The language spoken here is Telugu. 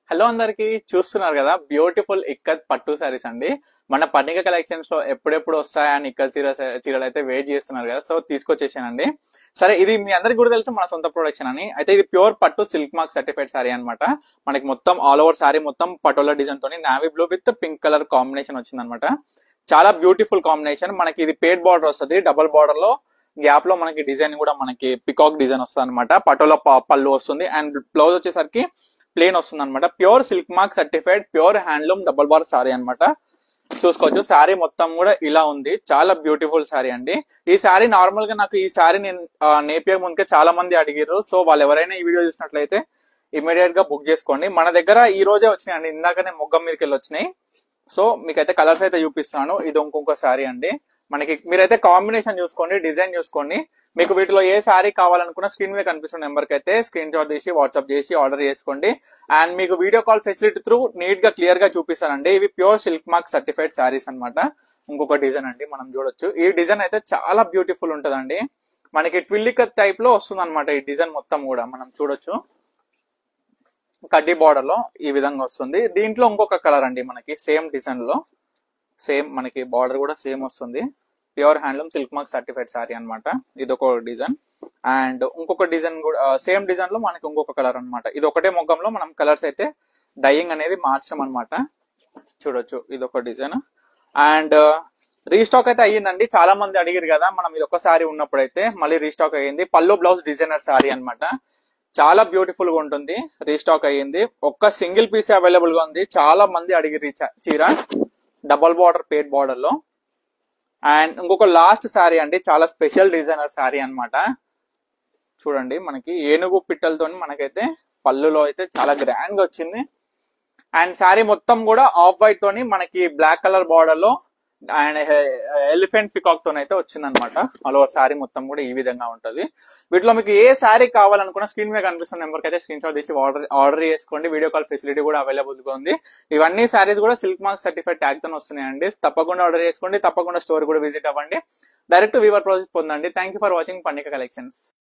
హలో అందరికి చూస్తున్నారు కదా బ్యూటిఫుల్ ఇక్కత్ పట్టు సారీస్ అండి. మన పర్ణిక కలెక్షన్స్ లో ఎప్పుడెప్పుడు వస్తాయని ఇక్కత్ చీరలు అయితే వెయిట్ చేస్తున్నారు కదా. సో తీసుకొచ్చేసానండి. సరే, ఇది మీ అందరికి కూడా తెలుసు మన సొంత ప్రొడక్షన్ అని. అయితే ఇది ప్యూర్ పట్టు సిల్క్ మార్క్ సర్టిఫైడ్ సారీ అన్నమాట. మనకి మొత్తం ఆల్ ఓవర్ సారీ మొత్తం పటోలా డిజైన్ తోని navy blue with pink colour combination వచ్చింది అనమాట. చాలా బ్యూటిఫుల్ కాంబినేషన్. మనకి ఇది పేడ్ బార్డర్ వస్తుంది. డబుల్ బార్డర్ లో గ్యాప్ లో మనకి డిజైన్ కూడా మనకి పికాక్ డిజైన్ వస్తుంది అనమాట. పటోలా పళ్ళు వస్తుంది అండ్ బ్లౌజ్ వచ్చేసరికి ప్లేన్ వస్తుంది అనమాట. Pure silk mark certified pure handloom double bar sorry అనమాట. చూసుకోవచ్చు సారీ మొత్తం కూడా ఇలా ఉంది. చాలా బ్యూటిఫుల్ సారీ అండి. ఈ సారీ నార్మల్ గా నాకు ఈ సారీ నేను నేపియా ముందుకే చాలా మంది అడిగారు. సో వాళ్ళు ఎవరైనా ఈ వీడియో చూసినట్లయితే ఇమీడియట్ గా బుక్ చేసుకోండి. మన దగ్గర ఈ రోజే వచ్చినాయి అండి. ఇందాకనే మొగ్గం మీదకి వెళ్ళి వచ్చినాయి. సో మీకైతే కలర్స్ అయితే చూపిస్తున్నాను. ఇది ఇంకొక సారీ అండి. మనకి మీరైతే కాంబినేషన్ చూసుకోండి, డిజైన్ చూసుకోండి. మీకు వీటిలో ఏ సారీ కావాలనుకున్నా స్క్రీన్ మీద కనిపిస్తున్న నెంబర్ కి అయితే స్క్రీన్ షాట్ తీసి వాట్సాప్ చేసి ఆర్డర్ చేసుకోండి. అండ్ మీకు video call facility through neat గా క్లియర్ గా చూపిస్తానండి. ఇవి pure silk mark certified sarees అనమాట. ఇంకొక డిజైన్ అండి మనం చూడొచ్చు. ఈ డిజైన్ అయితే చాలా బ్యూటిఫుల్ ఉంటదండి. మనకి ట్విల్లికత్ టైప్ లో వస్తుంది అనమాట. ఈ డిజైన్ మొత్తం కూడా మనం చూడొచ్చు. కడ్డీ బార్డర్ లో ఈ విధంగా వస్తుంది. దీంట్లో ఇంకొక కలర్ అండి. మనకి సేమ్ డిజైన్ లో సేమ్ మనకి బార్డర్ కూడా సేమ్ వస్తుంది. Pure handloom silk mark certified sorry అనమాట. ఇది ఒక డిజైన్ అండ్ ఇంకొక డిజైన్ కూడా సేమ్ డిజైన్ లో మనకి ఇంకొక కలర్ అనమాట. ఇది ఒకటే మొగ్గంలో మనం కలర్స్ అయితే డైయింగ్ అనేది మార్చాం అనమాట. చూడొచ్చు ఇది ఒక డిజైన్ అండ్ రీస్టాక్ అయితే అయ్యిందండి. చాలా మంది అడిగారు కదా. మనం ఇది ఒక సారీ ఉన్నప్పుడైతే మళ్ళీ రీస్టాక్ అయ్యింది. పళ్ళు బ్లౌజ్ డిజైనర్ సారీ అనమాట. చాలా బ్యూటిఫుల్ గా ఉంటుంది. రీస్టాక్ అయ్యింది. ఒక్క సింగిల్ పీస్ అవైలబుల్ గా ఉంది. చాలా మంది అడిగిరు చీర డబల్ బార్డర్ పేడ్ బార్డర్ లో. అండ్ ఇంకొక లాస్ట్ సారీ అండి. చాలా స్పెషల్ డిజైనర్ సారీ అనమాట. చూడండి మనకి ఏనుగు పిట్టలతో మనకైతే పళ్ళులో అయితే చాలా గ్రాండ్ గా వచ్చింది. అండ్ సారీ మొత్తం కూడా ఆఫ్ వైట్ తోని మనకి బ్లాక్ కలర్ బార్డర్ లో అండ్ ఎలిఫెంట్ పికాక్ తోని అయితే వచ్చింది అనమాట. ఆల్ ఓవర్ సారీ మొత్తం కూడా ఈ విధంగా ఉంటది. వీటిలో మీకు ఏ సారీ కావాలనుకున్నా స్క్రీన్ మీద కనిపిస్తున్న నెంబర్ కి అయితే స్క్రీన్ షాట్ తీసి ఆర్డర్ చేసుకోండి. వీడియో కాల్ ఫెసిలిటీ కూడా అవైలబుల్ గా ఉంది. ఇవన్నీ సారీస్ కూడా సిల్క్ మార్క్ సర్టిఫైడ్ ట్యాగ్ తో వస్తున్నాయండి. తప్పకుండా ఆర్డర్ చేసుకోండి. తప్పకుండా స్టోర్ కూడా విజిట్ అవ్వండి. డైరెక్ట్ వీవర్ ప్రాసెస్ పొందండి. Thank you for watching Parnika collections.